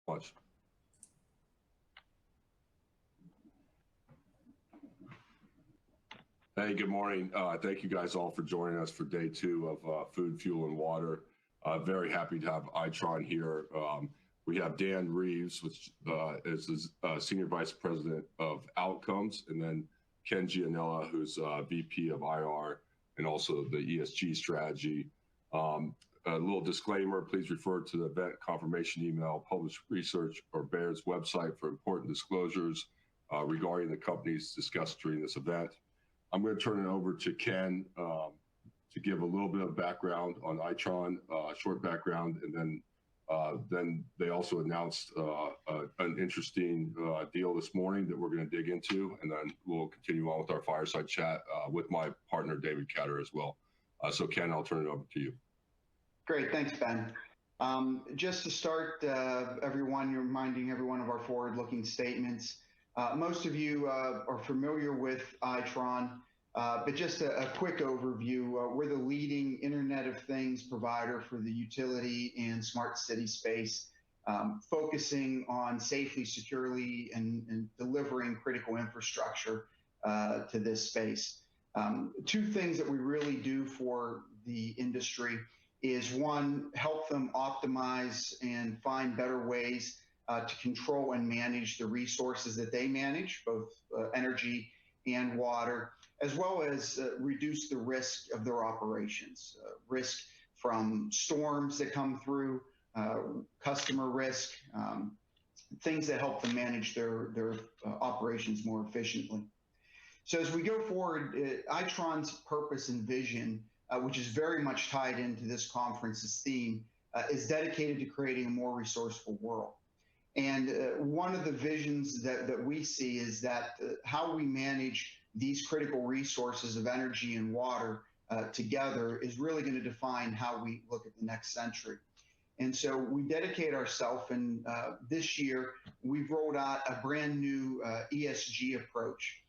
Much. Hey, good morning. Thank you guys all for joining us for day 2 of Food, Fuel, and Water. Very happy to have Itron here. We have Dan Reeves, which is Senior Vice President of Outcomes, and then Ken Gianella, who's VP of IR and also the ESG strategy. A little disclaimer, please refer to the event confirmation email, published research, or Baird's website for important disclosures regarding the companies discussed during this event. I'm going to turn it over to Ken to give a little bit of background on Itron, short background, and then they also announced an interesting deal this morning that we're going to dig into, and then we'll continue on with our fireside chat with my partner, David Catter, as well. So Ken, I'll turn it over to you. Great, thanks, Ben. Just to start, everyone, you're reminding everyone of our forward-looking statements. Most of you are familiar with Itron, but just a quick overview. We're the leading Internet of Things provider for the utility and smart city space, focusing on safely, securely, and delivering critical infrastructure to this space. Two things that we really do for the industry is, one, help them optimize and find better ways to control and manage the resources that they manage, both energy and water, as well as reduce the risk of their operations, risk from storms that come through, customer risk, things that help them manage their operations more efficiently. So as we go forward, Itron's purpose and vision, which is very much tied into this conference's theme, is dedicated to creating a more resourceful world. And one of the visions that we see is that how we manage these critical resources of energy and water together is really going to define how we look at the next century. And so we dedicate ourselves, and this year we've rolled out a brand new ESG approach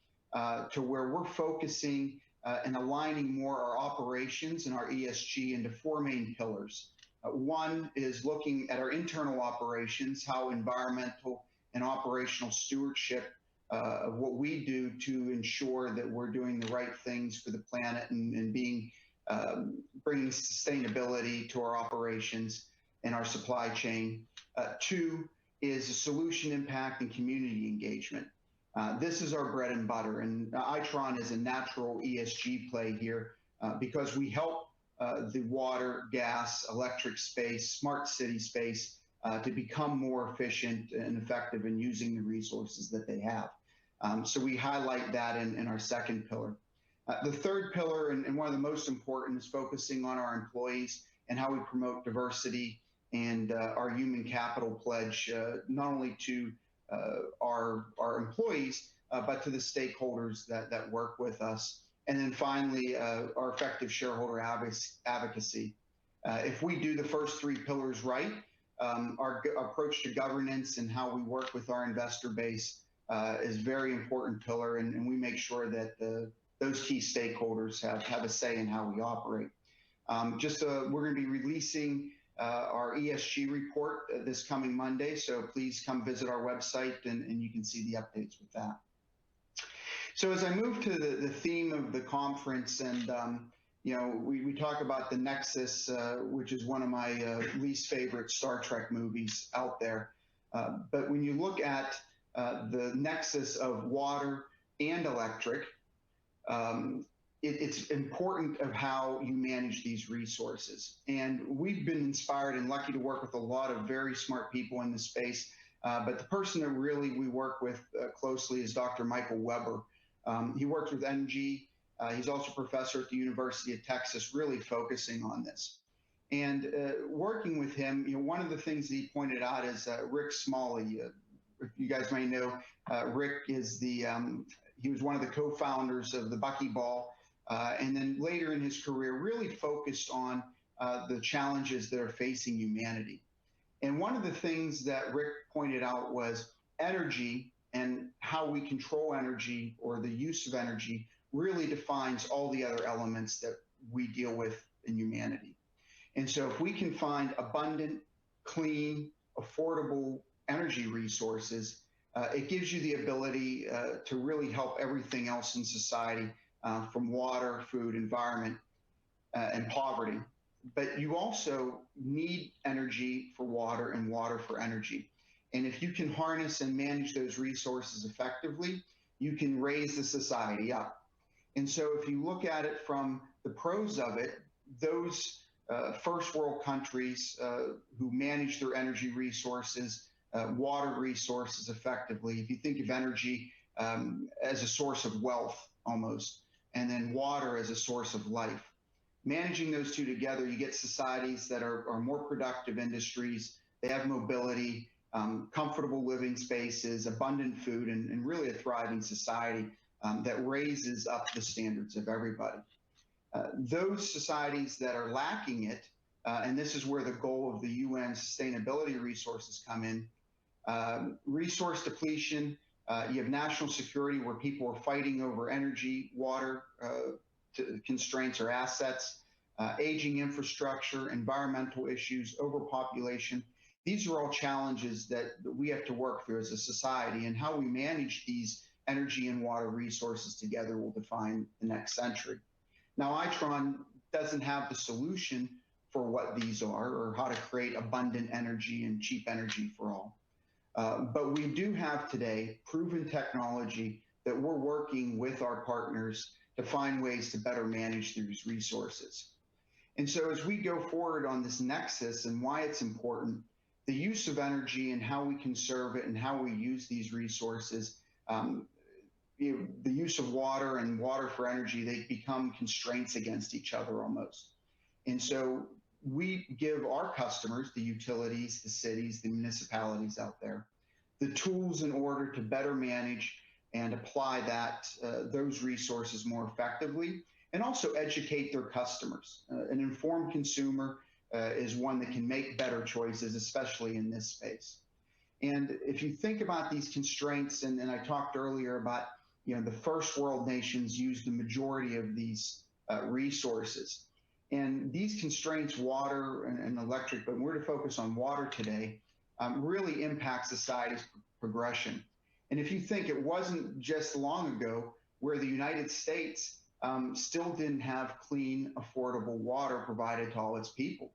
to where we're focusing and aligning more our operations and our ESG into 4 main pillars. One is looking at our internal operations, how environmental and operational stewardship of what we do to ensure that we're doing the right things for the planet and bringing sustainability to our operations and our supply chain. 2 is solution impact and community engagement. This is our bread and butter, and Itron is a natural ESG play here because we help the water, gas, electric space, smart city space to become more efficient and effective in using the resources that they have. So we highlight that in our second pillar. The third pillar, and one of the most important, is focusing on our employees and how we promote diversity and our human capital pledge, not only to our employees, but to the stakeholders that work with us. And then finally, our effective shareholder advocacy. If we do the first 3 pillars right, our approach to governance and how we work with our investor base is a very important pillar, and we make sure that those key stakeholders have a say in how we operate. We're going to be releasing our ESG report this coming Monday, so please come visit our website and you can see the updates with that. So as I move to the theme of the conference, and we talk about the Nexus, which is one of my least favorite Star Trek movies out there. But when you look at the nexus of water and electric, it's important of how you manage these resources. And we've been inspired and lucky to work with a lot of very smart people in this space. But the person that really we work with closely is Dr. Michael Weber. He works with NG. He's also a professor at the University of Texas, really focusing on this. And working with him, one of the things that he pointed out is Rick Smalley. If you guys may know, Rick is he was one of the co-founders of the Buckyball, and then later in his career really focused on the challenges that are facing humanity. And one of the things that Rick pointed out was energy and how we control energy, or the use of energy, really defines all the other elements that we deal with in humanity. And so if we can find abundant, clean, affordable energy resources, it gives you the ability to really help everything else in society, from water, food, environment, and poverty. But you also need energy for water and water for energy. And if you can harness and manage those resources effectively, you can raise the society up. And so if you look at it from the pros of it, those first world countries who manage their energy resources, water resources effectively, if you think of energy as a source of wealth almost, and then water as a source of life, managing those two together, you get societies that are more productive industries, they have mobility, comfortable living spaces, abundant food, and really a thriving society that raises up the standards of everybody. Those societies that are lacking it, and this is where the goal of the UN sustainability resources come in, resource depletion, you have national security where people are fighting over energy, water constraints or assets, aging infrastructure, environmental issues, overpopulation. These are all challenges that we have to work through as a society, and how we manage these energy and water resources together will define the next century. Now, Itron doesn't have the solution for what these are or how to create abundant energy and cheap energy for all. But we do have today proven technology that we're working with our partners to find ways to better manage these resources. And so as we go forward on this nexus and why it's important, the use of energy and how we conserve it and how we use these resources, the use of water and water for energy, they become constraints against each other almost. And so we give our customers, the utilities, the cities, the municipalities out there, the tools in order to better manage and apply those resources more effectively, and also educate their customers. An informed consumer is one that can make better choices, especially in this space. And if you think about these constraints, and I talked earlier about, the first world nations use the majority of these resources. And these constraints, water and electric, but we're to focus on water today, really impact society's progression. And if you think, it wasn't just long ago where the United States still didn't have clean, affordable water provided to all its people.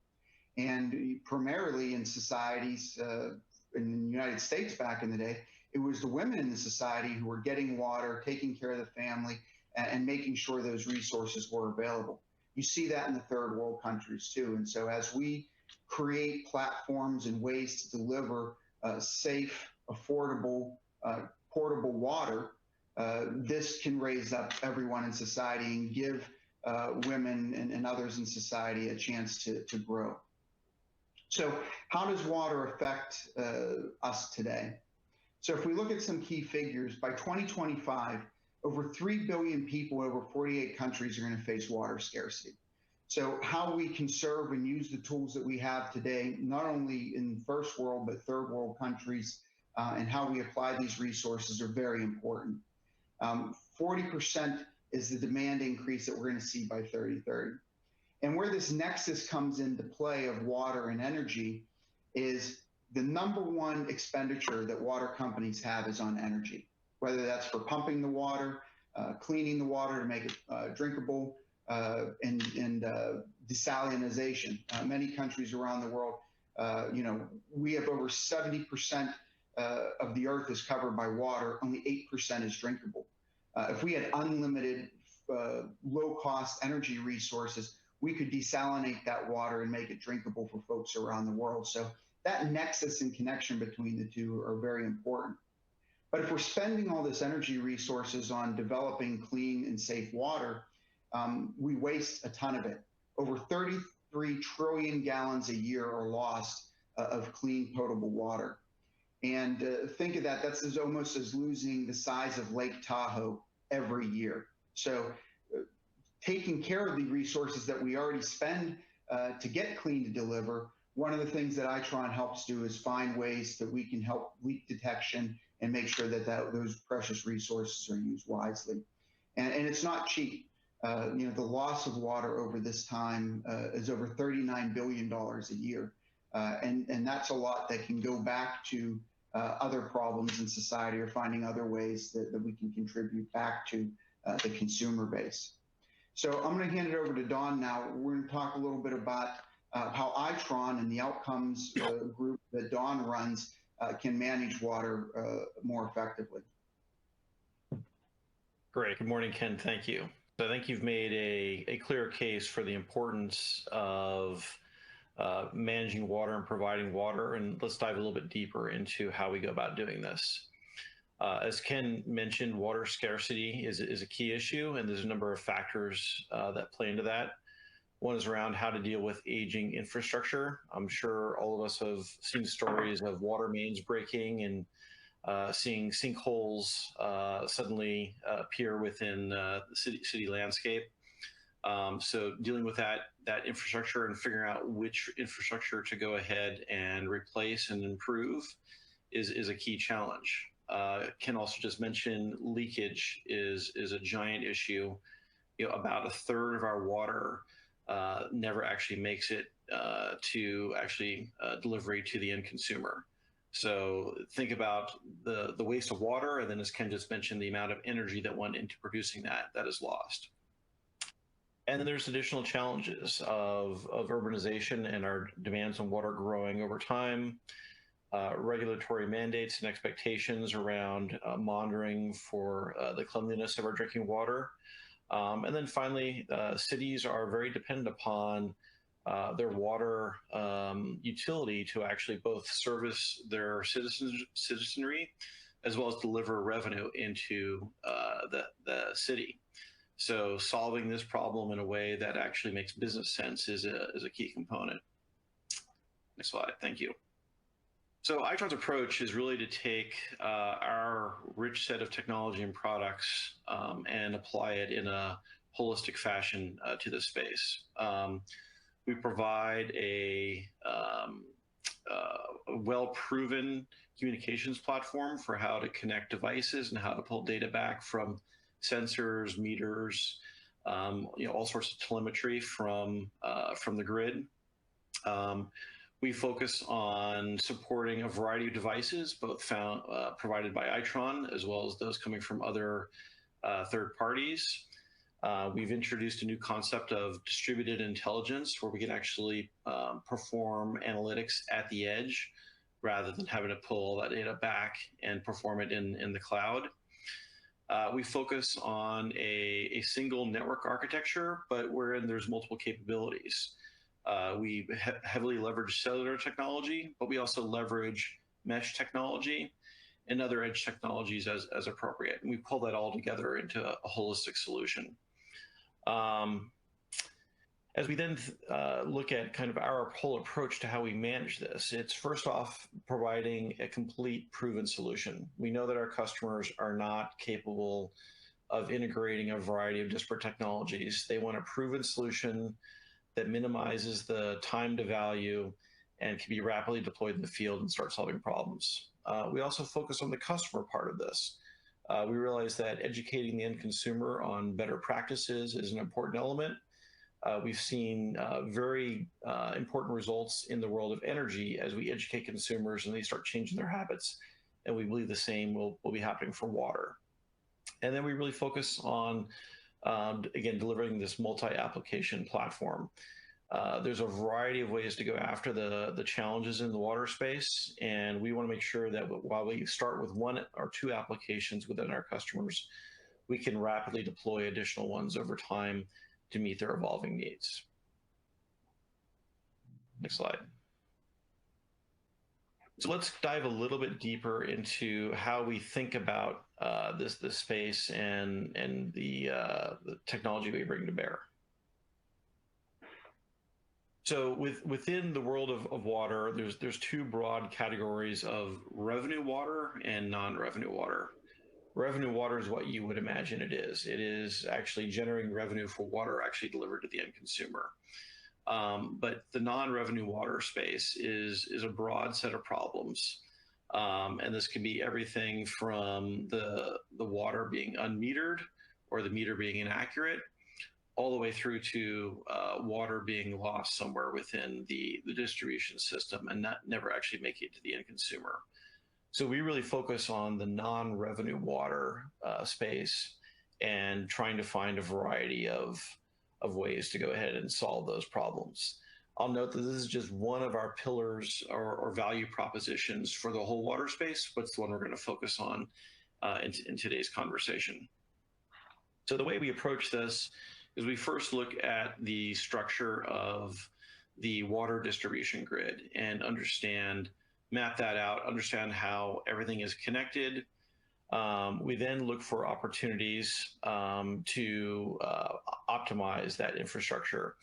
And primarily in societies in the United States back in the day, it was the women in the society who were getting water, taking care of the family, and making sure those resources were available. You see that in the third world countries too. And so as we create platforms and ways to deliver safe, affordable, portable water, this can raise up everyone in society and give women and others in society a chance to grow. So how does water affect us today? So if we look at some key figures, by 2025, over 3 billion people over 48 countries are going to face water scarcity. So how we conserve and use the tools that we have today, not only in first world, but third world countries, and how we apply these resources are very important. 40% is the demand increase that we're going to see by 2030. And where this nexus comes into play of water and energy is the number one expenditure that water companies have is on energy, whether that's for pumping the water, cleaning the water to make it drinkable, and desalinization. Many countries around the world, we have over 70% of the earth is covered by water, only 8% is drinkable. If we had unlimited low-cost energy resources, we could desalinate that water and make it drinkable for folks around the world. So that nexus and connection between the two are very important. But if we're spending all this energy resources on developing clean and safe water, we waste a ton of it. Over 33 trillion gallons a year are lost of clean, potable water. And think of that, that's almost as losing the size of Lake Tahoe every year. So taking care of the resources that we already spend to get clean to deliver, one of the things that Itron helps do is find ways that we can help leak detection and make sure that those precious resources are used wisely. And it's not cheap. The loss of water over this time is over $39 billion a year. And that's a lot that can go back to other problems in society or finding other ways that we can contribute back to the consumer base. So I'm going to hand it over to Dawn now. We're going to talk a little bit about how Itron and the outcomes group that Dawn runs can manage water more effectively. Great. Good morning, Ken. Thank you. So I think you've made a clear case for the importance of managing water and providing water. And let's dive a little bit deeper into how we go about doing this. As Ken mentioned, water scarcity is a key issue, and there's a number of factors that play into that. One is around how to deal with aging infrastructure. I'm sure all of us have seen stories of water mains breaking and seeing sinkholes suddenly appear within the city landscape. So dealing with that infrastructure and figuring out which infrastructure to go ahead and replace and improve is a key challenge. Ken also just mentioned leakage is a giant issue. About a third of our water never actually makes it to actually delivery to the end consumer. So think about the waste of water, and then as Ken just mentioned, the amount of energy that went into producing that is lost. And then there's additional challenges of urbanization and our demands on water growing over time, regulatory mandates and expectations around monitoring for the cleanliness of our drinking water. And then finally, cities are very dependent upon their water utility to actually both service their citizenry as well as deliver revenue into the city. So solving this problem in a way that actually makes business sense is a key component. Next slide, thank you. So Itron's approach is really to take our rich set of technology and products and apply it in a holistic fashion to this space. We provide a well-proven communications platform for how to connect devices and how to pull data back from sensors, meters, all sorts of telemetry from the grid. We focus on supporting a variety of devices, both provided by Itron as well as those coming from other third parties. We've introduced a new concept of distributed intelligence where we can actually perform analytics at the edge rather than having to pull all that data back and perform it in the cloud. We focus on a single network architecture, but wherein there's multiple capabilities. We heavily leverage cellular technology, but we also leverage mesh technology and other edge technologies as appropriate. And we pull that all together into a holistic solution. As we then look at kind of our whole approach to how we manage this, it's first off providing a complete proven solution. We know that our customers are not capable of integrating a variety of disparate technologies. They want a proven solution that minimizes the time to value and can be rapidly deployed in the field and start solving problems. We also focus on the customer part of this. We realize that educating the end consumer on better practices is an important element. We've seen very important results in the world of energy as we educate consumers and they start changing their habits. And we believe the same will be happening for water. And then we really focus on, again, delivering this multi-application platform. There's a variety of ways to go after the challenges in the water space, and we want to make sure that while we start with one or two applications within our customers, we can rapidly deploy additional ones over time to meet their evolving needs. Next slide. So let's dive a little bit deeper into how we think about this space and the technology we bring to bear. So within the world of water, there's two broad categories of revenue water and non-revenue water. Revenue water is what you would imagine it is. It is actually generating revenue for water actually delivered to the end consumer. But the non-revenue water space is a broad set of problems. And this can be everything from the water being unmetered or the meter being inaccurate, all the way through to water being lost somewhere within the distribution system and never actually making it to the end consumer. So we really focus on the non-revenue water space and trying to find a variety of ways to go ahead and solve those problems. I'll note that this is just one of our pillars or value propositions for the whole water space, but it's the one we're going to focus on in today's conversation. So the way we approach this is we first look at the structure of the water distribution grid and map that out, understand how everything is connected. We then look for opportunities to optimize that infrastructure.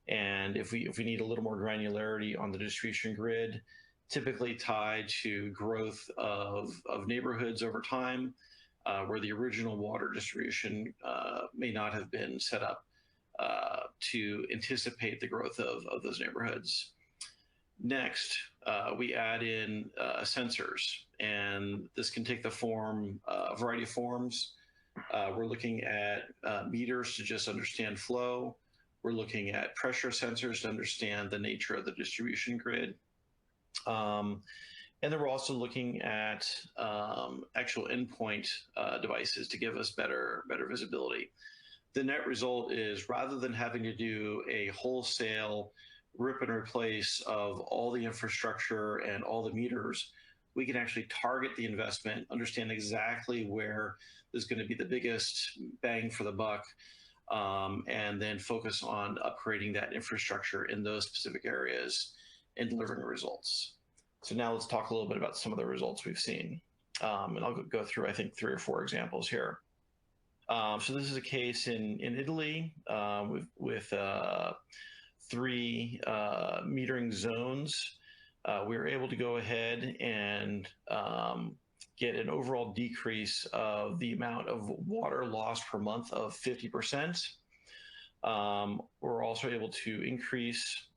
And if we need a little more granularity on the distribution grid, typically tied to growth of neighborhoods over time, where the original water distribution may not have been set up to anticipate the growth of those neighborhoods. Next, we add in sensors, and this can take the form, a variety of forms. We're looking at meters to just understand flow. We're looking at pressure sensors to understand the nature of the distribution grid. And then we're also looking at actual endpoint devices to give us better visibility. The net result is, rather than having to do a wholesale rip and replace of all the infrastructure and all the meters, we can actually target the investment, understand exactly where there's going to be the biggest bang for the buck, and then focus on upgrading that infrastructure in those specific areas and delivering results. So now let's talk a little bit about some of the results we've seen. And I'll go through, I think, 3 or 4 examples here. So this is a case in Italy with 3 metering zones. We were able to go ahead and get an overall decrease of the amount of water lost per month of 50%. We're also able to increase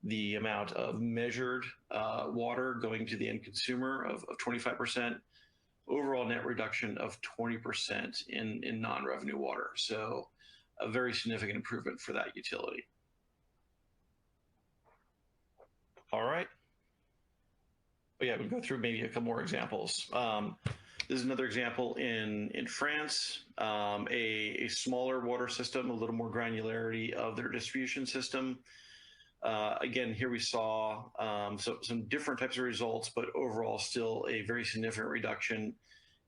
the amount of measured water going to the end consumer of 25%, overall net reduction of 20% in non-revenue water. So a very significant improvement for that utility. All right. But yeah, we'll go through maybe a couple more examples. This is another example in France, a smaller water system, a little more granularity of their distribution system. Again, here we saw some different types of results, but overall still a very significant reduction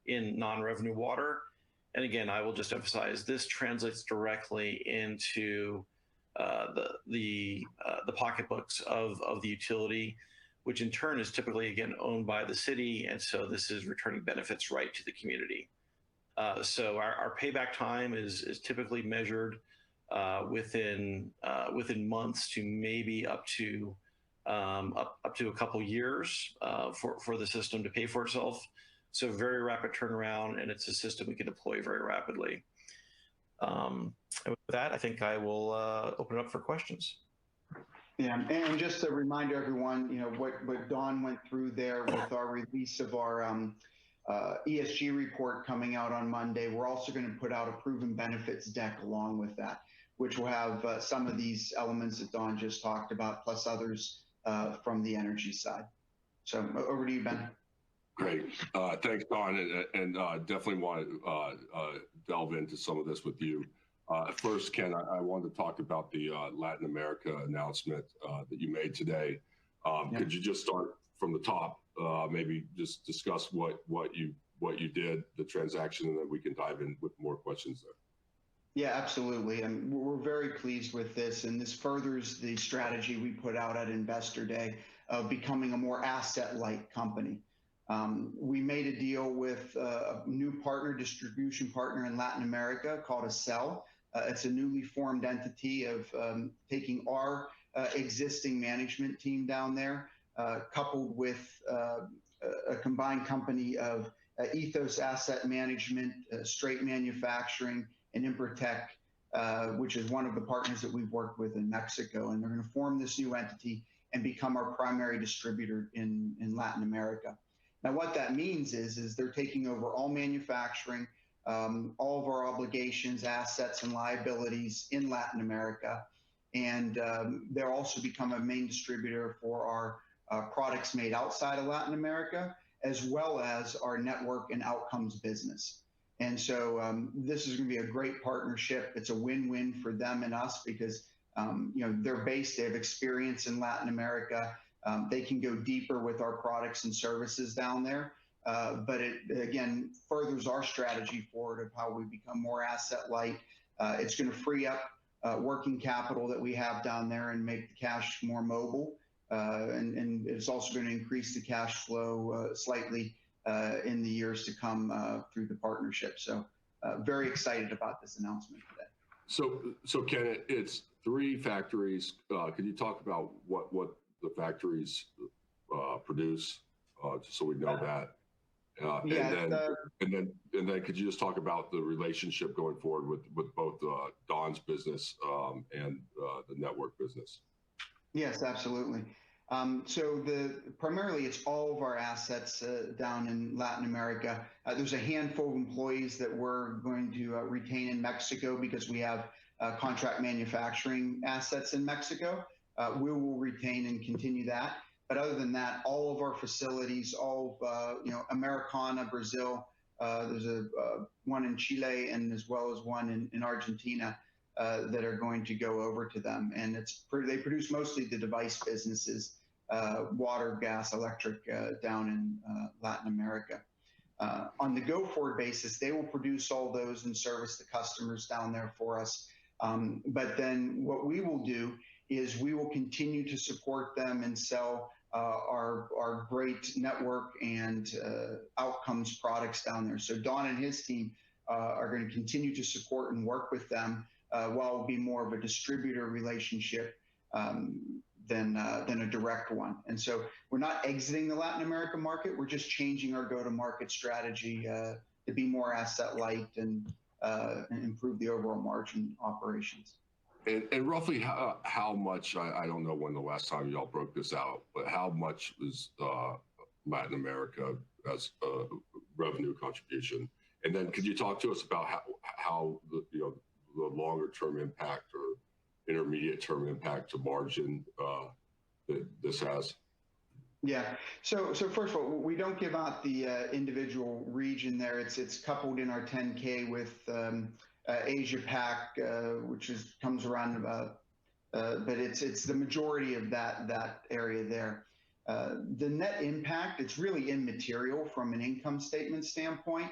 in non-revenue water. And again, I will just emphasize this translates directly into the pocketbooks of the utility, which in turn is typically, again, owned by the city. And so this is returning benefits right to the community. So our payback time is typically measured within months to maybe up to a couple years for the system to pay for itself. So very rapid turnaround, and it's a system we can deploy very rapidly. And with that, I think I will open it up for questions. Yeah, and just to remind everyone, you know, what Dawn went through there with our release of our ESG report coming out on Monday, we're also going to put out a proven benefits deck along with that, which will have some of these elements that Dawn just talked about, plus others from the energy side. So over to you, Ben. Great. Thanks, Dawn, and definitely want to delve into some of this with you. First, Ken, I wanted to talk about the Latin America announcement that you made today. Could you just start from the top, maybe just discuss what you did, the transaction, and then we can dive in with more questions there. Yeah, absolutely. And we're very pleased with this, and this furthers the strategy we put out at Investor Day of becoming a more asset-light company. We made a deal with a new distribution partner in Latin America called Acel. It's a newly formed entity of taking our existing management team down there, coupled with a combined company of Ethos Asset Management, Straight Manufacturing, and Improtech, which is one of the partners that we've worked with in Mexico. And they're going to form this new entity and become our primary distributor in Latin America. Now, what that means is they're taking over all manufacturing, all of our obligations, assets, and liabilities in Latin America. And they'll also become a main distributor for our products made outside of Latin America, as well as our network and outcomes business. And so this is going to be a great partnership. It's a win-win for them and us because they're based, they have experience in Latin America. They can go deeper with our products and services down there. But it, again, furthers our strategy forward of how we become more asset light. It's going to free up working capital that we have down there and make the cash more mobile. And it's also going to increase the cash flow slightly in the years to come through the partnership. So very excited about this announcement today. So Kenneth, it's 3 factories. Could you talk about what the factories produce, just so we know that? And then could you just talk about the relationship going forward with both Don's business and the network business? Yes, absolutely. So primarily it's all of our assets down in Latin America. There's a handful of employees that we're going to retain in Mexico because we have contract manufacturing assets in Mexico. We will retain and continue that. But other than that, all of our facilities, all of, Americana, Brazil, there's one in Chile and as well as one in Argentina that are going to go over to them. And they produce mostly the device businesses, water, gas, electric down in Latin America. On the go-forward basis, they will produce all those and service the customers down there for us. But then what we will do is we will continue to support them and sell our great network and outcomes products down there. So Don and his team are going to continue to support and work with them while it will be more of a distributor relationship than a direct one. And so we're not exiting the Latin America market. We're just changing our go-to-market strategy to be more asset light and improve the overall margin operations. And roughly how much, I don't know when the last time y'all broke this out, but how much is Latin America as a revenue contribution? And then could you talk to us about how the longer term impact or intermediate term impact to margin that this has? Yeah. So first of all, we don't give out the individual region there. It's coupled in our 10K with Asia Pac, which comes around about, but it's the majority of that area there. The net impact, it's really immaterial from an income statement standpoint.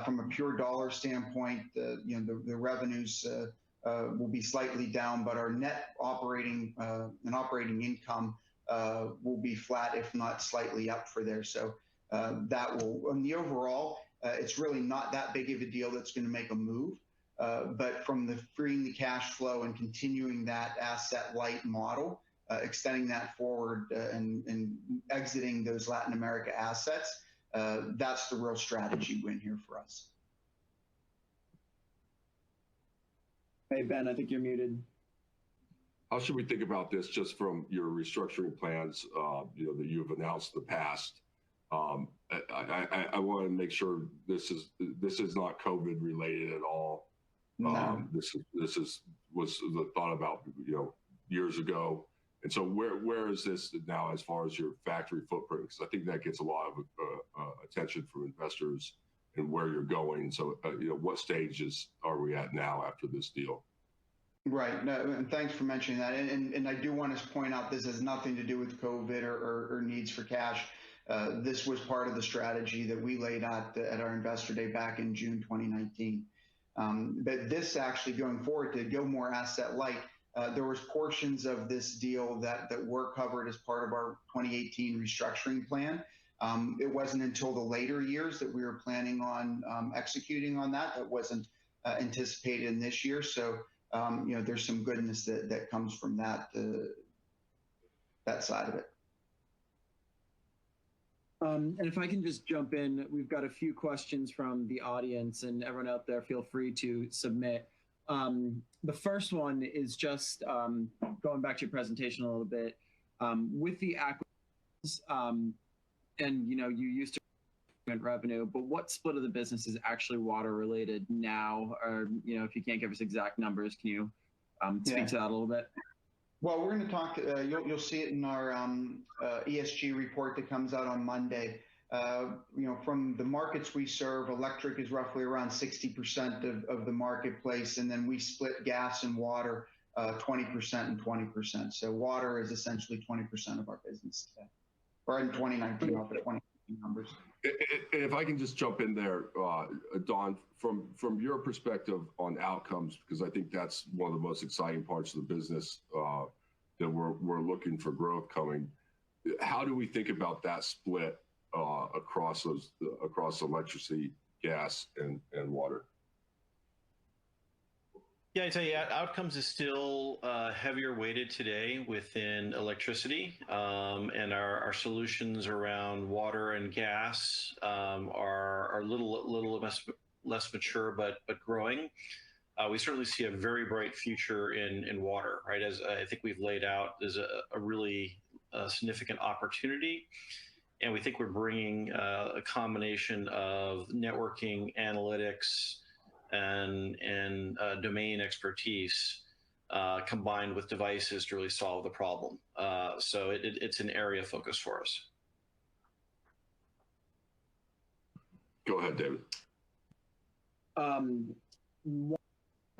From a pure dollar standpoint, the revenues will be slightly down, but our net operating income will be flat, if not slightly up for there. So that will, on the overall, it's really not that big of a deal that's going to make a move. But from the freeing the cash flow and continuing that asset light model, extending that forward and exiting those Latin America assets, that's the real strategy win here for us. Hey, Ben, I think you're muted. How should we think about this just from your restructuring plans, that you've announced in the past? I want to make sure this is not COVID related at all. No. This was the thought about years ago, and so where is this now as far as your factory footprint? Because I think that gets a lot of attention from investors and where you're going. So what stages are we at now after this deal? Right. No, and thanks for mentioning that. And I do want to point out this has nothing to do with COVID or needs for cash. This was part of the strategy that we laid out at our investor day back in June 2019. But this actually going forward to go more asset light, there was portions of this deal that were covered as part of our 2018 restructuring plan. It wasn't until the later years that we were planning on executing on that. That wasn't anticipated in this year. So, there's some goodness that comes from that side of it. And if I can just jump in, we've got a few questions from the audience, and everyone out there, feel free to submit. The first one is just going back to your presentation a little bit. With the acquisitions, and you used to revenue, but what split of the business is actually water related now? Or if you can't give us exact numbers, can you speak to that a little bit? Well, we're going to talk. You'll see it in our ESG report that comes out on Monday. from the markets we serve, electric is roughly around 60% of the marketplace, and then we split gas and water 20% and 20%. So water is essentially 20% of our business today, or in 2019 off the 2019 numbers. If I can just jump in there, Don, from your perspective on outcomes, because I think that's one of the most exciting parts of the business that we're looking for growth coming. How do we think about that split across electricity, gas, and water? Yeah, I tell you, outcomes is still heavier weighted today within electricity, and our solutions around water and gas are a little less mature, but growing. We certainly see a very bright future in water, right? As I think we've laid out, there's a really significant opportunity, and we think we're bringing a combination of networking, analytics, and domain expertise combined with devices to really solve the problem. So it's an area of focus for us. Go ahead, David. What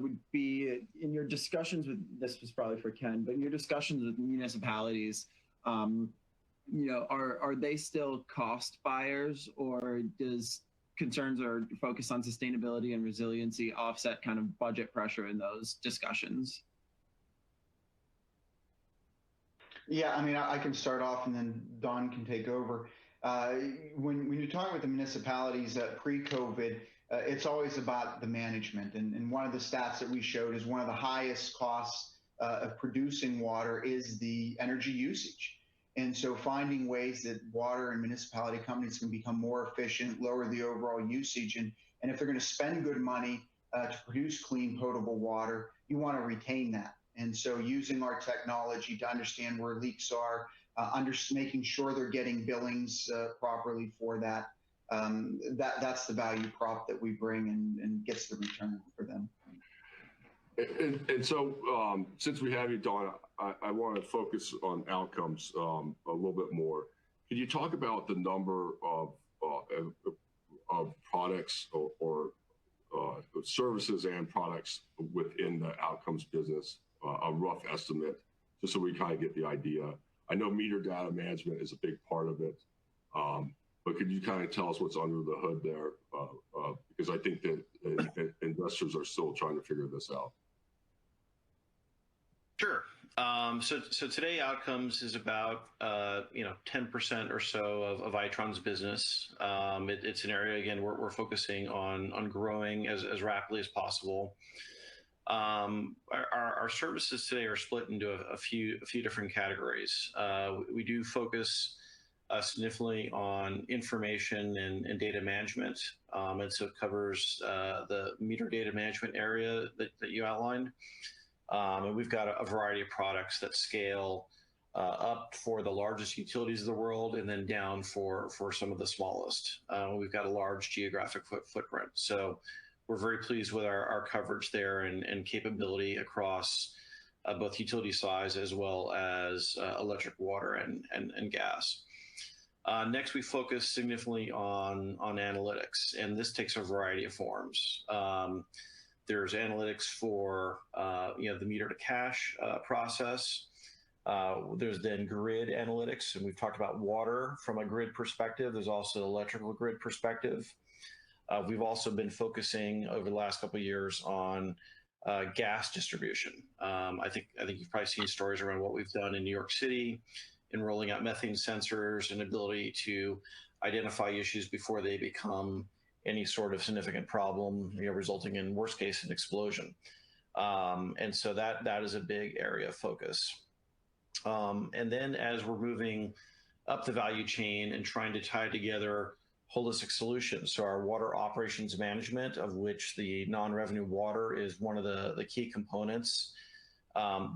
would be in your discussions with, this was probably for Ken, but in your discussions with municipalities, are they still cost buyers, or does concerns or focus on sustainability and resiliency offset kind of budget pressure in those discussions? Yeah, I mean, I can start off and then Don can take over. When you're talking with the municipalities pre-COVID, it's always about the management. And one of the stats that we showed is one of the highest costs of producing water is the energy usage. And so finding ways that water and municipality companies can become more efficient, lower the overall usage, and if they're going to spend good money to produce clean, potable water, you want to retain that. And so using our technology to understand where leaks are, making sure they're getting billings properly for that, that's the value prop that we bring and gets the return for them. And so, since we have you, Don, I want to focus on outcomes a little bit more. Can you talk about the number of products or services and products within the outcomes business, a rough estimate, just so we kind of get the idea? I know meter data management is a big part of it, but could you kind of tell us what's under the hood there? Because I think that investors are still trying to figure this out. Sure. So today outcomes is about 10% or so of Itron's business. It's an area, again, we're focusing on growing as rapidly as possible. Our services today are split into a few different categories. We do focus significantly on information and data management, and so it covers the meter data management area that you outlined. And we've got a variety of products that scale up for the largest utilities of the world and then down for some of the smallest. We've got a large geographic footprint. So we're very pleased with our coverage there and capability across both utility size as well as electric, water, and gas. Next, we focus significantly on analytics, and this takes a variety of forms. There's analytics for the meter to cash process. There's then grid analytics, and we've talked about water from a grid perspective. There's also electrical grid perspective. We've also been focusing over the last couple of years on gas distribution. I think you've probably seen stories around what we've done in New York City in rolling out methane sensors and ability to identify issues before they become any sort of significant problem, resulting in worst case an explosion. And so that is a big area of focus. And then as we're moving up the value chain and trying to tie together holistic solutions, so our water operations management, of which the non-revenue water is one of the key components,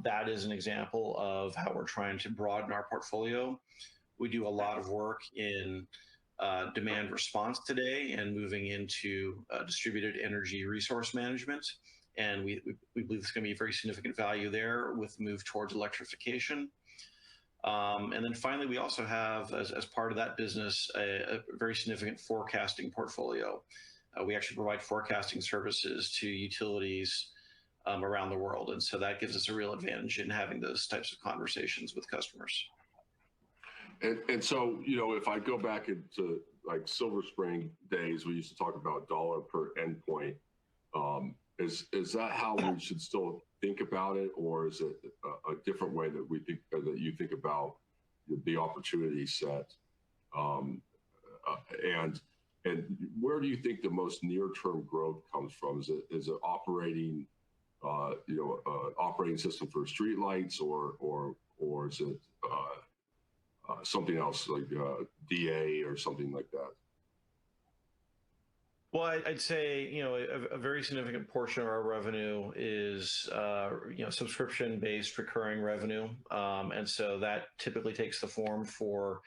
that is an example of how we're trying to broaden our portfolio. We do a lot of work in demand response today and moving into distributed energy resource management. And we believe there's going to be very significant value there with the move towards electrification. And then finally, we also have, as part of that business, a very significant forecasting portfolio. We actually provide forecasting services to utilities around the world. And so that gives us a real advantage in having those types of conversations with customers. And so, if I go back into like Silver Spring days, we used to talk about dollar per endpoint. Is that how we should still think about it, or is it a different way that we think that you think about the opportunity set? And where do you think the most near-term growth comes from? Is it operating, operating system for streetlights, or is it something else like DA or something like that? Well, I'd say, a very significant portion of our revenue is, subscription-based recurring revenue. And so that typically takes the form for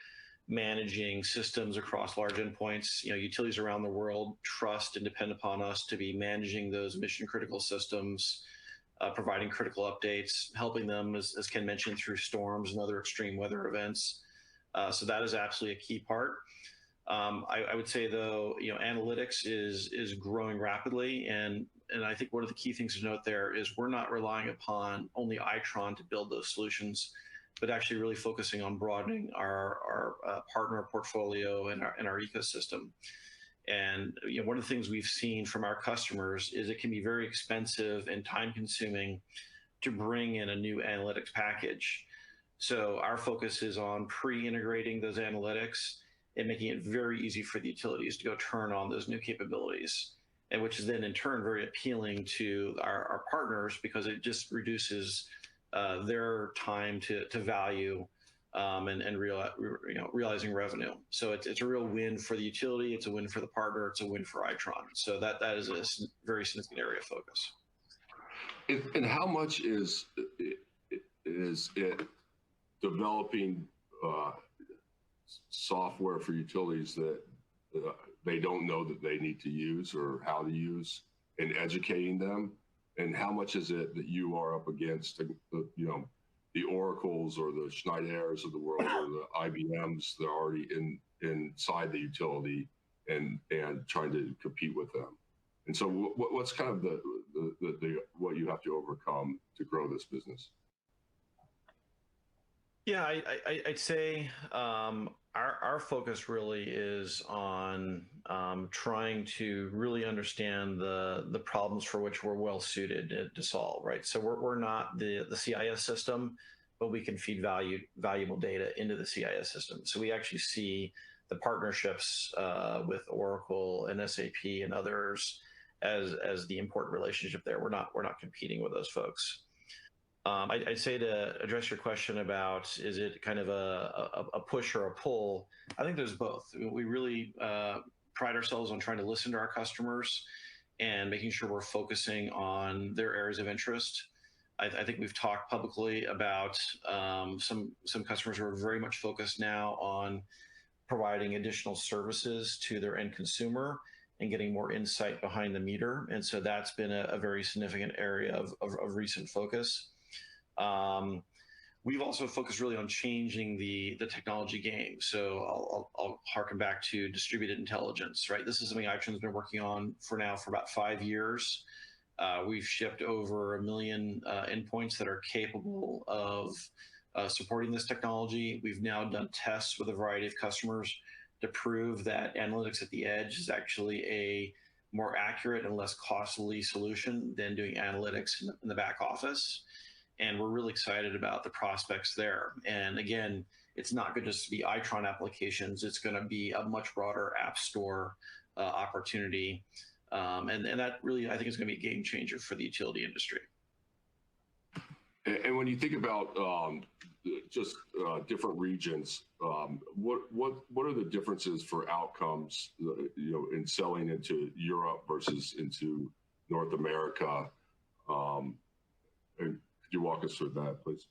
managing systems across large endpoints. Utilities around the world trust and depend upon us to be managing those mission-critical systems, providing critical updates, helping them, as Ken mentioned, through storms and other extreme weather events. So that is absolutely a key part. I would say, though, analytics is growing rapidly, and I think one of the key things to note there is we're not relying upon only Itron to build those solutions, but actually really focusing on broadening our partner portfolio and our ecosystem. And one of the things we've seen from our customers is it can be very expensive and time-consuming to bring in a new analytics package. So our focus is on pre-integrating those analytics and making it very easy for the utilities to go turn on those new capabilities, and which is then in turn very appealing to our partners, because it just reduces their time to value and realizing revenue. So it's a real win for the utility, it's a win for the partner, it's a win for Itron. So that is a very significant area of focus. And how much is it developing software for utilities that they don't know that they need to use or how to use, and educating them? And how much is it that you are up against the Oracles or the Schneiders of the world, or the IBMs that are already inside the utility and trying to compete with them? And so what's kind of the what you have to overcome to grow this business? Yeah, I'd say our focus really is on trying to really understand the problems for which we're well suited to solve, right? So we're not the CIS system, but we can feed valuable data into the CIS system. So we actually see the partnerships with Oracle and SAP and others as the important relationship there. We're not competing with those folks. I'd say, to address your question about is it kind of a push or a pull, I think there's both. We really pride ourselves on trying to listen to our customers and making sure we're focusing on their areas of interest. I think we've talked publicly about some customers who are very much focused now on providing additional services to their end consumer and getting more insight behind the meter. And so that's been a very significant area of recent focus. We've also focused really on changing the technology game. So I'll harken back to distributed intelligence, right? This is something Itron's been working on for about 5 years. We've shipped over 1 million endpoints that are capable of supporting this technology. We've now done tests with a variety of customers to prove that analytics at the edge is actually a more accurate and less costly solution than doing analytics in the back office. And we're really excited about the prospects there. And again, it's not going to just be Itron applications. It's going to be a much broader app store opportunity. And that really, I think, is going to be a game changer for the utility industry. And when you think about just different regions, what are the differences for outcomes, in selling into Europe versus into North America? And could you walk us through that, please?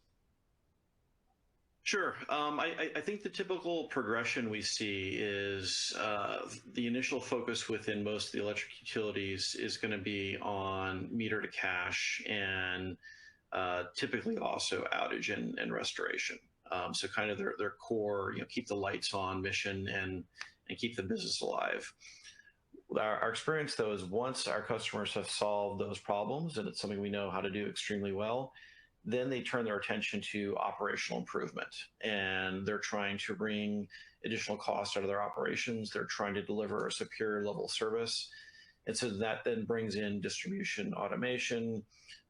Sure. I think the typical progression we see is the initial focus within most of the electric utilities is going to be on meter to cache and typically also outage and restoration. So kind of their core, keep the lights on mission and keep the business alive. Our experience, though, is once our customers have solved those problems, and it's something we know how to do extremely well, then they turn their attention to operational improvement. And they're trying to bring additional costs out of their operations. They're trying to deliver a superior level of service. And so that then brings in distribution automation,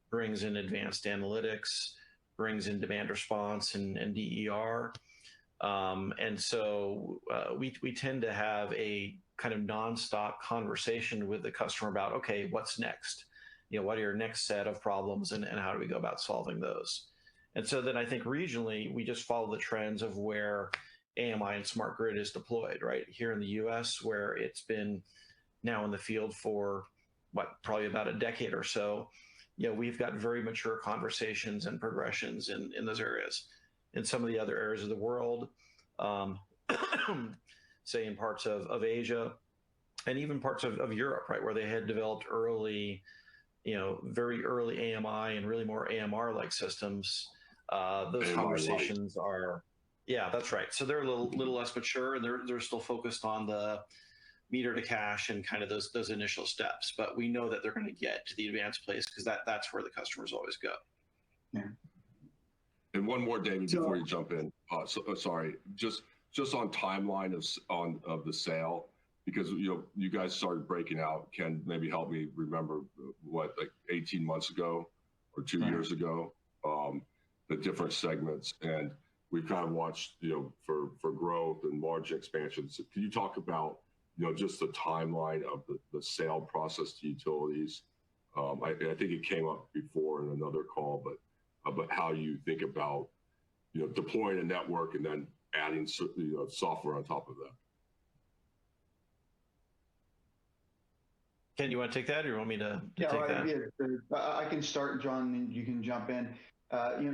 brings in advanced analytics, brings in demand response and DER. And so we tend to have a kind of nonstop conversation with the customer about, okay, what's next? What are your next set of problems and how do we go about solving those? And so then I think regionally, we just follow the trends of where AMI and smart grid is deployed, right? Here in the US, where it's been now in the field for probably about a decade or so, we've got very mature conversations and progressions in those areas. In some of the other areas of the world, say in parts of Asia and even parts of Europe, right, where they had developed early, very early AMI and really more AMR-like systems, those AMI conversations are, yeah, that's right. So they're a little less mature, and they're still focused on the meter to cash and kind of those initial steps. But we know that they're going to get to the advanced place because that's where the customers always go. Yeah. And one more, David, before you jump in. Sorry, just on timeline of the sale, because you guys started breaking out. Ken, maybe help me remember what, like 18 months ago or 2 years ago, the different segments, and we've kind of watched for growth and margin expansion. So can you talk about just the timeline of the sale process to utilities? I think it came up before in another call, but how you think about deploying a network and then adding software on top of that. Ken, you want to take that, or you want me to take that? Yeah, I can start, John, and you can jump in.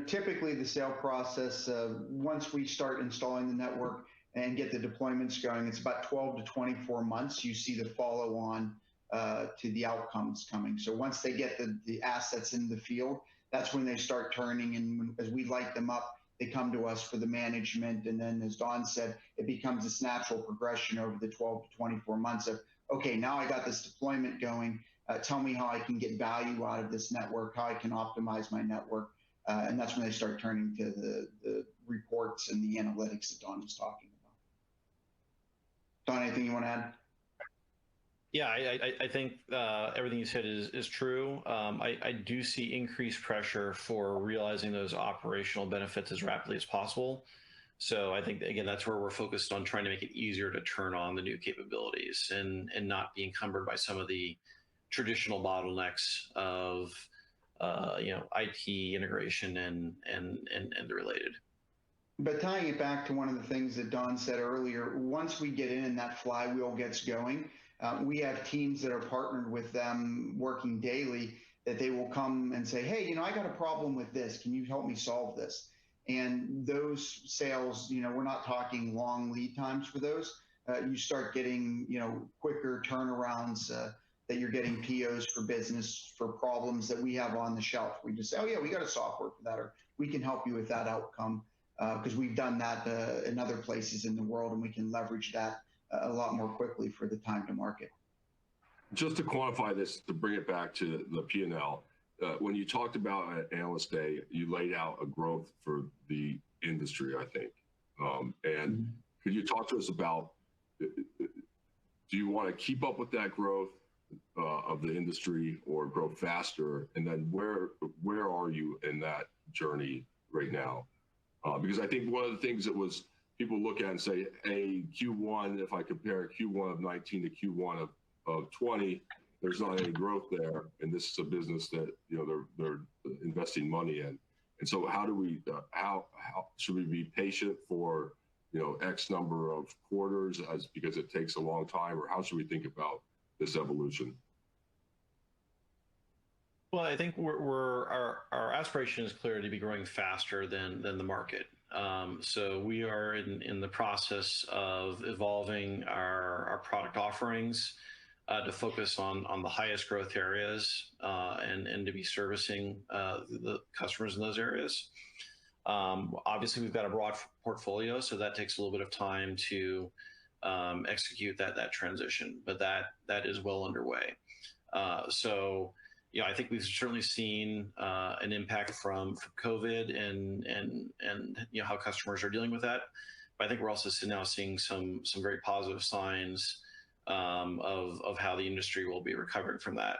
Typically the sale process, once we start installing the network and get the deployments going, it's about 12 to 24 months. You see the follow on to the outcomes coming. So once they get the assets in the field, that's when they start turning, and as we light them up, they come to us for the management. And then, as Don said, it becomes this natural progression over the 12 to 24 months of, okay, now I got this deployment going. Tell me how I can get value out of this network, how I can optimize my network. And that's when they start turning to the reports and the analytics that Don was talking about. Don, anything you want to add? Yeah, I think everything you said is true. I do see increased pressure for realizing those operational benefits as rapidly as possible. So I think, again, that's where we're focused on trying to make it easier to turn on the new capabilities and not be encumbered by some of the traditional bottlenecks of IT integration and the related. But tying it back to one of the things that Don said earlier, once we get in and that flywheel gets going, we have teams that are partnered with them working daily that they will come and say, hey, I got a problem with this. Can you help me solve this? And those sales, we're not talking long lead times for those. You start getting, quicker turnarounds that you're getting POs for business for problems that we have on the shelf. We just say, oh yeah, we got a software for that, or we can help you with that outcome because we've done that in other places in the world, and we can leverage that a lot more quickly for the time to market. Just to quantify this, to bring it back to the P&L, when you talked about at Analyst Day, you laid out a growth for the industry, I think. And could you talk to us about, do you want to keep up with that growth of the industry or grow faster? And then where are you in that journey right now? Because I think one of the things that was people look at and say, hey, Q1, if I compare Q1 of 19 to Q1 of 20, there's not any growth there. And this is a business that, they're investing money in. And so how should we be patient for, X number of quarters because it takes a long time, or how should we think about this evolution? Well, I think our aspiration is clear to be growing faster than the market. So we are in the process of evolving our product offerings to focus on the highest growth areas and to be servicing the customers in those areas. Obviously, we've got a broad portfolio, so that takes a little bit of time to execute that transition, but that is well underway. So, I think we've certainly seen an impact from COVID and how customers are dealing with that. But I think we're also now seeing some very positive signs of how the industry will be recovering from that.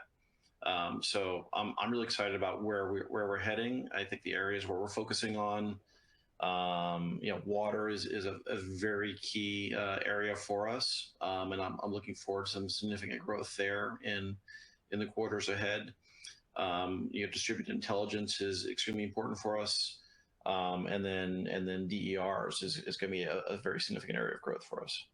So I'm really excited about where we're heading. I think the areas where we're focusing on, water is a very key area for us, and I'm looking forward to some significant growth there in the quarters ahead. Distributed intelligence is extremely important for us, and then DERs is going to be a very significant area of growth for us.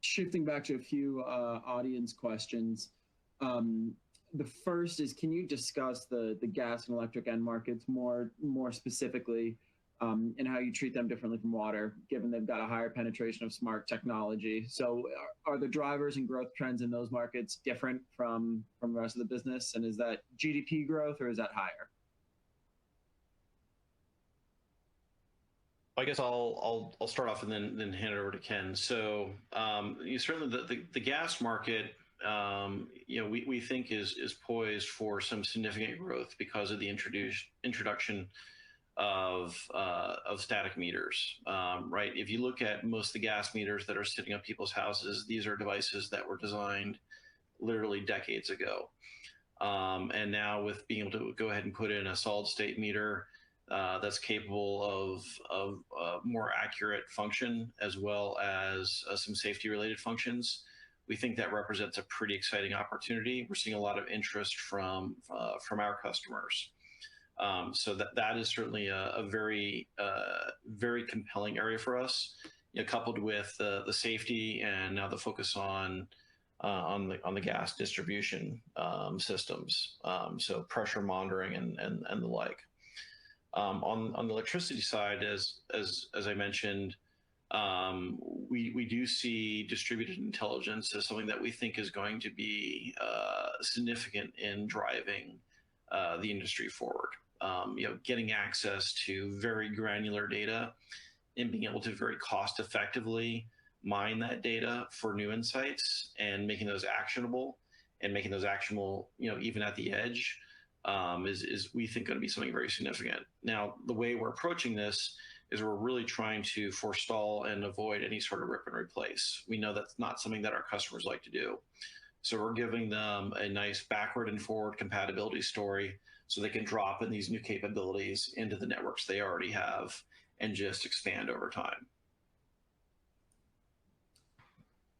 Shifting back to a few audience questions. The first is, can you discuss the gas and electric end markets more specifically, and how you treat them differently from water, given they've got a higher penetration of smart technology? So are the drivers and growth trends in those markets different from the rest of the business? And is that GDP growth or is that higher? I guess I'll start off and then hand it over to Ken. So certainly the gas market, we think is poised for some significant growth because of the introduction of static meters, right? If you look at most of the gas meters that are sitting up people's houses, these are devices that were designed literally decades ago. And now with being able to go ahead and put in a solid state meter that's capable of more accurate function as well as some safety related functions, we think that represents a pretty exciting opportunity. We're seeing a lot of interest from our customers. So that is certainly a very compelling area for us, coupled with the safety and now the focus on the gas distribution systems, so pressure monitoring and the like. On the electricity side, as I mentioned, we do see distributed intelligence as something that we think is going to be significant in driving the industry forward. Getting access to very granular data and being able to very cost effectively mine that data for new insights and making those actionable even at the edge is we think going to be something very significant. Now, the way we're approaching this is we're really trying to forestall and avoid any sort of rip and replace. We know that's not something that our customers like to do. So we're giving them a nice backward and forward compatibility story so they can drop in these new capabilities into the networks they already have and just expand over time.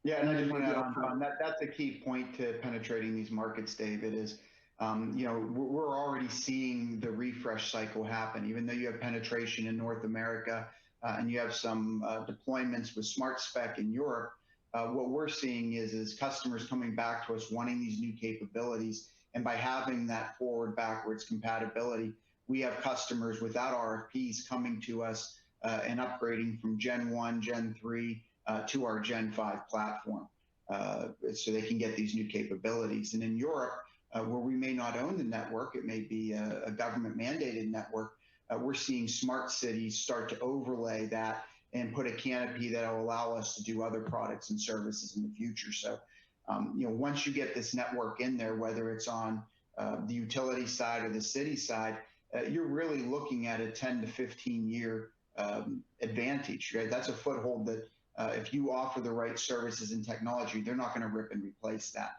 Yeah, and I just want to add on that's a key point to penetrating these markets, David, is we're already seeing the refresh cycle happen. Even though you have penetration in North America and you have some deployments with Smart Spec in Europe, what we're seeing is customers coming back to us wanting these new capabilities. And by having that forward backwards compatibility, we have customers without RFPs coming to us and upgrading from Gen 1, Gen 3 to our Gen 5 platform so they can get these new capabilities. And in Europe, where we may not own the network, it may be a government mandated network, we're seeing smart cities start to overlay that and put a canopy that will allow us to do other products and services in the future. So, once you get this network in there, whether it's on the utility side or the city side, you're really looking at a 10 to 15 year advantage, right? That's a foothold that if you offer the right services and technology, they're not going to rip and replace that.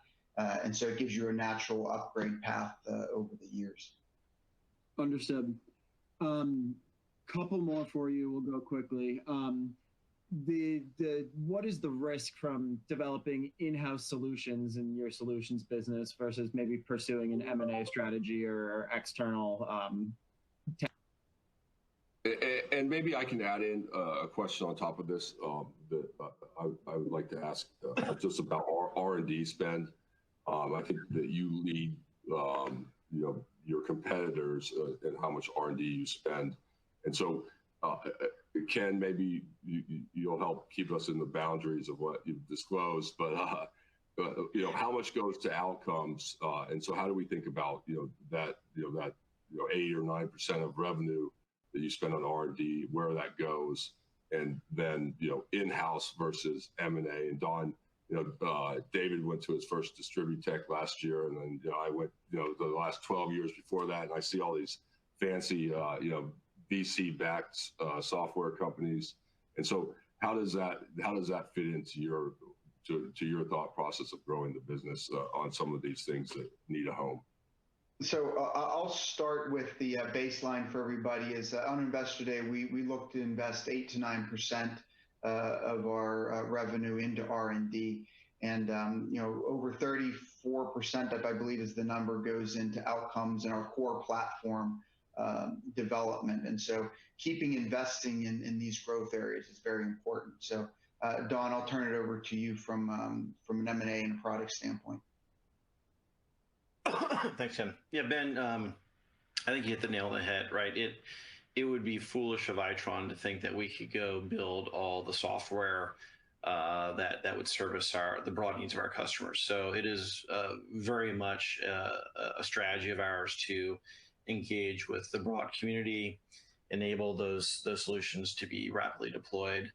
And so it gives you a natural upgrade path over the years. Understood. Couple more for you. We'll go quickly. What is the risk from developing in-house solutions in your solutions business versus maybe pursuing an M&A strategy or external? And maybe I can add in a question on top of this that I would like to ask just about R&D spend. I think that you lead, your competitors and how much R&D you spend. And so, Ken, maybe you'll help keep us in the boundaries of what you've disclosed. But how much goes to outcomes, and so how do we think about that 8 or 9% of revenue that you spend on R&D, where that goes, and then in-house versus M&A. And Don, David went to his first Distributech last year, and then I went the last 12 years before that, and I see all these fancy VC-backed software companies. And so how does that fit into your thought process of growing the business on some of these things that need a home? So I'll start with the baseline for everybody. Is on Investor Day, we look to invest 8 to 9% of our revenue into R&D, and over 34%, I believe, is the number, goes into outcomes and our core platform development. And so keeping investing in these growth areas is very important. So Don, I'll turn it over to you from an M&A and a product standpoint. Thanks, Ken. Yeah, Ben, I think you hit the nail on the head, right? It would be foolish of Itron to think that we could go build all the software that would service the broad needs of our customers. So it is very much a strategy of ours to engage with the broad community, enable those solutions to be rapidly deployed.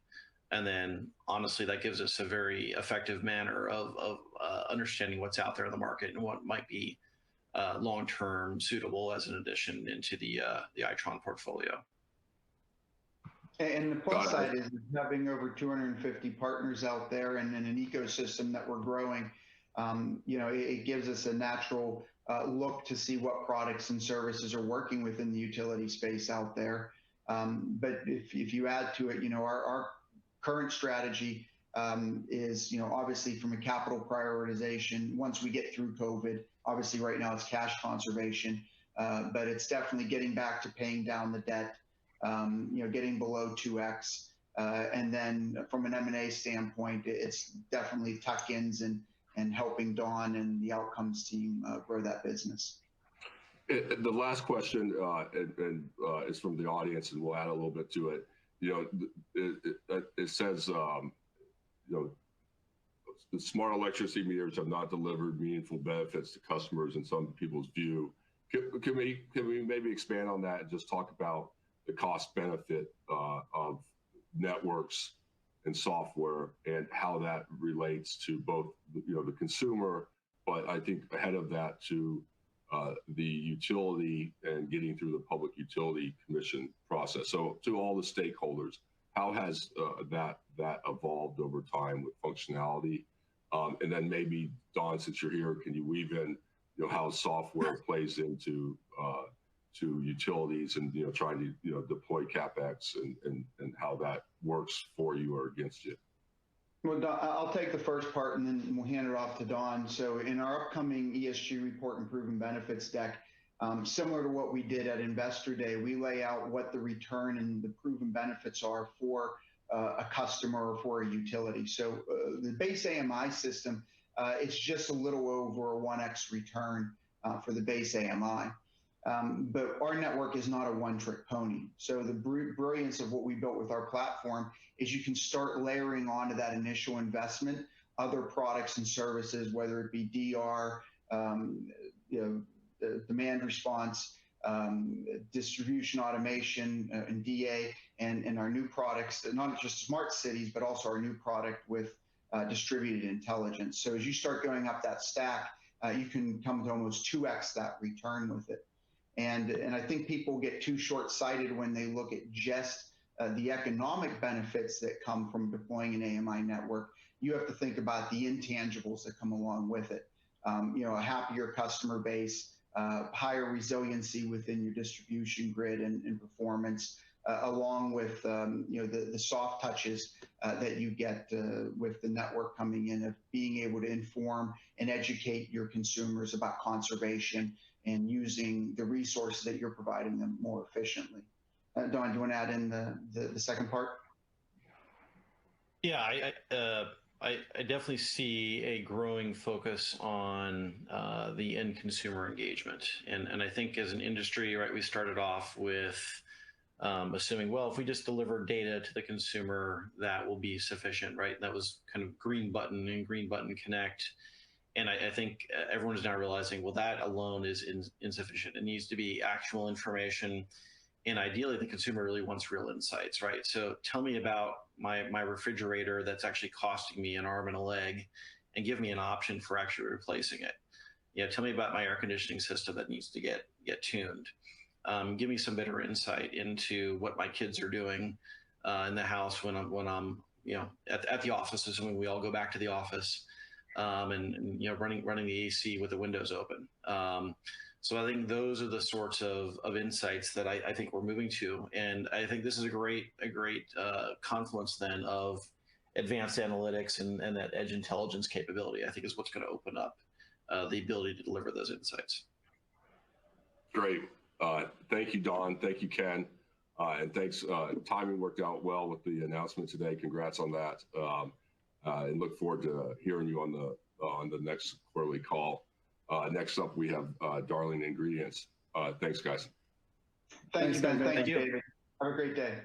And then, honestly, that gives us a very effective manner of understanding what's out there in the market and what might be long-term suitable as an addition into the Itron portfolio. And the plus side is having over 250 partners out there and in an ecosystem that we're growing. It gives us a natural look to see what products and services are working within the utility space out there. But if you add to it, our current strategy is, obviously from a capital prioritization, once we get through COVID, obviously right now it's cash conservation, but it's definitely getting back to paying down the debt, getting below 2x. And then from an M&A standpoint, it's definitely tuck-ins and helping Don and the outcomes team grow that business. The last question is from the audience, and we'll add a little bit to it. It says, the smart electricity meters have not delivered meaningful benefits to customers in some people's view. Can we maybe expand on that and just talk about the cost benefit of networks and software and how that relates to both the consumer, but I think ahead of that to the utility and getting through the Public Utility Commission process. So to all the stakeholders, how has that evolved over time with functionality? And then maybe, Don, since you're here, can you weave in how software plays into to utilities and trying to deploy CapEx and how that works for you or against you? Well, Don, I'll take the first part and then we'll hand it off to Don. So in our upcoming ESG report and proven benefits deck, similar to what we did at Investor Day, we lay out what the return and the proven benefits are for a customer or for a utility. So the base AMI system, it's just a little over a 1x return for the base AMI. But our network is not a one-trick pony. So the brilliance of what we built with our platform is you can start layering onto that initial investment other products and services, whether it be DR, demand response, distribution automation, and DA, and our new products, not just smart cities, but also our new product with distributed intelligence. So as you start going up that stack, you can come to almost 2x that return with it. And I think people get too short-sighted when they look at just the economic benefits that come from deploying an AMI network. You have to think about the intangibles that come along with it. A happier customer base, higher resiliency within your distribution grid and performance, along with the soft touches that you get with the network coming in, of being able to inform and educate your consumers about conservation and using the resources that you're providing them more efficiently. Don, do you want to add in the second part? Yeah, I definitely see a growing focus on the end consumer engagement. And I think as an industry, right, we started off with assuming, well, if we just deliver data to the consumer, that will be sufficient, right? That was kind of green button and green button connect. And I think everyone is now realizing, well, that alone is insufficient. It needs to be actual information. And ideally, the consumer really wants real insights, right? So tell me about my refrigerator that's actually costing me an arm and a leg, and give me an option for actually replacing it. Tell me about my air conditioning system that needs to get tuned. Give me some better insight into what my kids are doing in the house when I'm at the office, assuming we all go back to the office, and running the AC with the windows open. So I think those are the sorts of insights that I think we're moving to, and I think this is a great confluence then of advanced analytics and that edge intelligence capability. I think is what's going to open up the ability to deliver those insights. Great. Thank you, Don. Thank you, Ken. And thanks. Timing worked out well with the announcement today. Congrats on that. And look forward to hearing you on the next quarterly call. Next up, we have Darling Ingredients. Thanks, guys. Thanks, Ben. David. Thank you, David. Have a great day.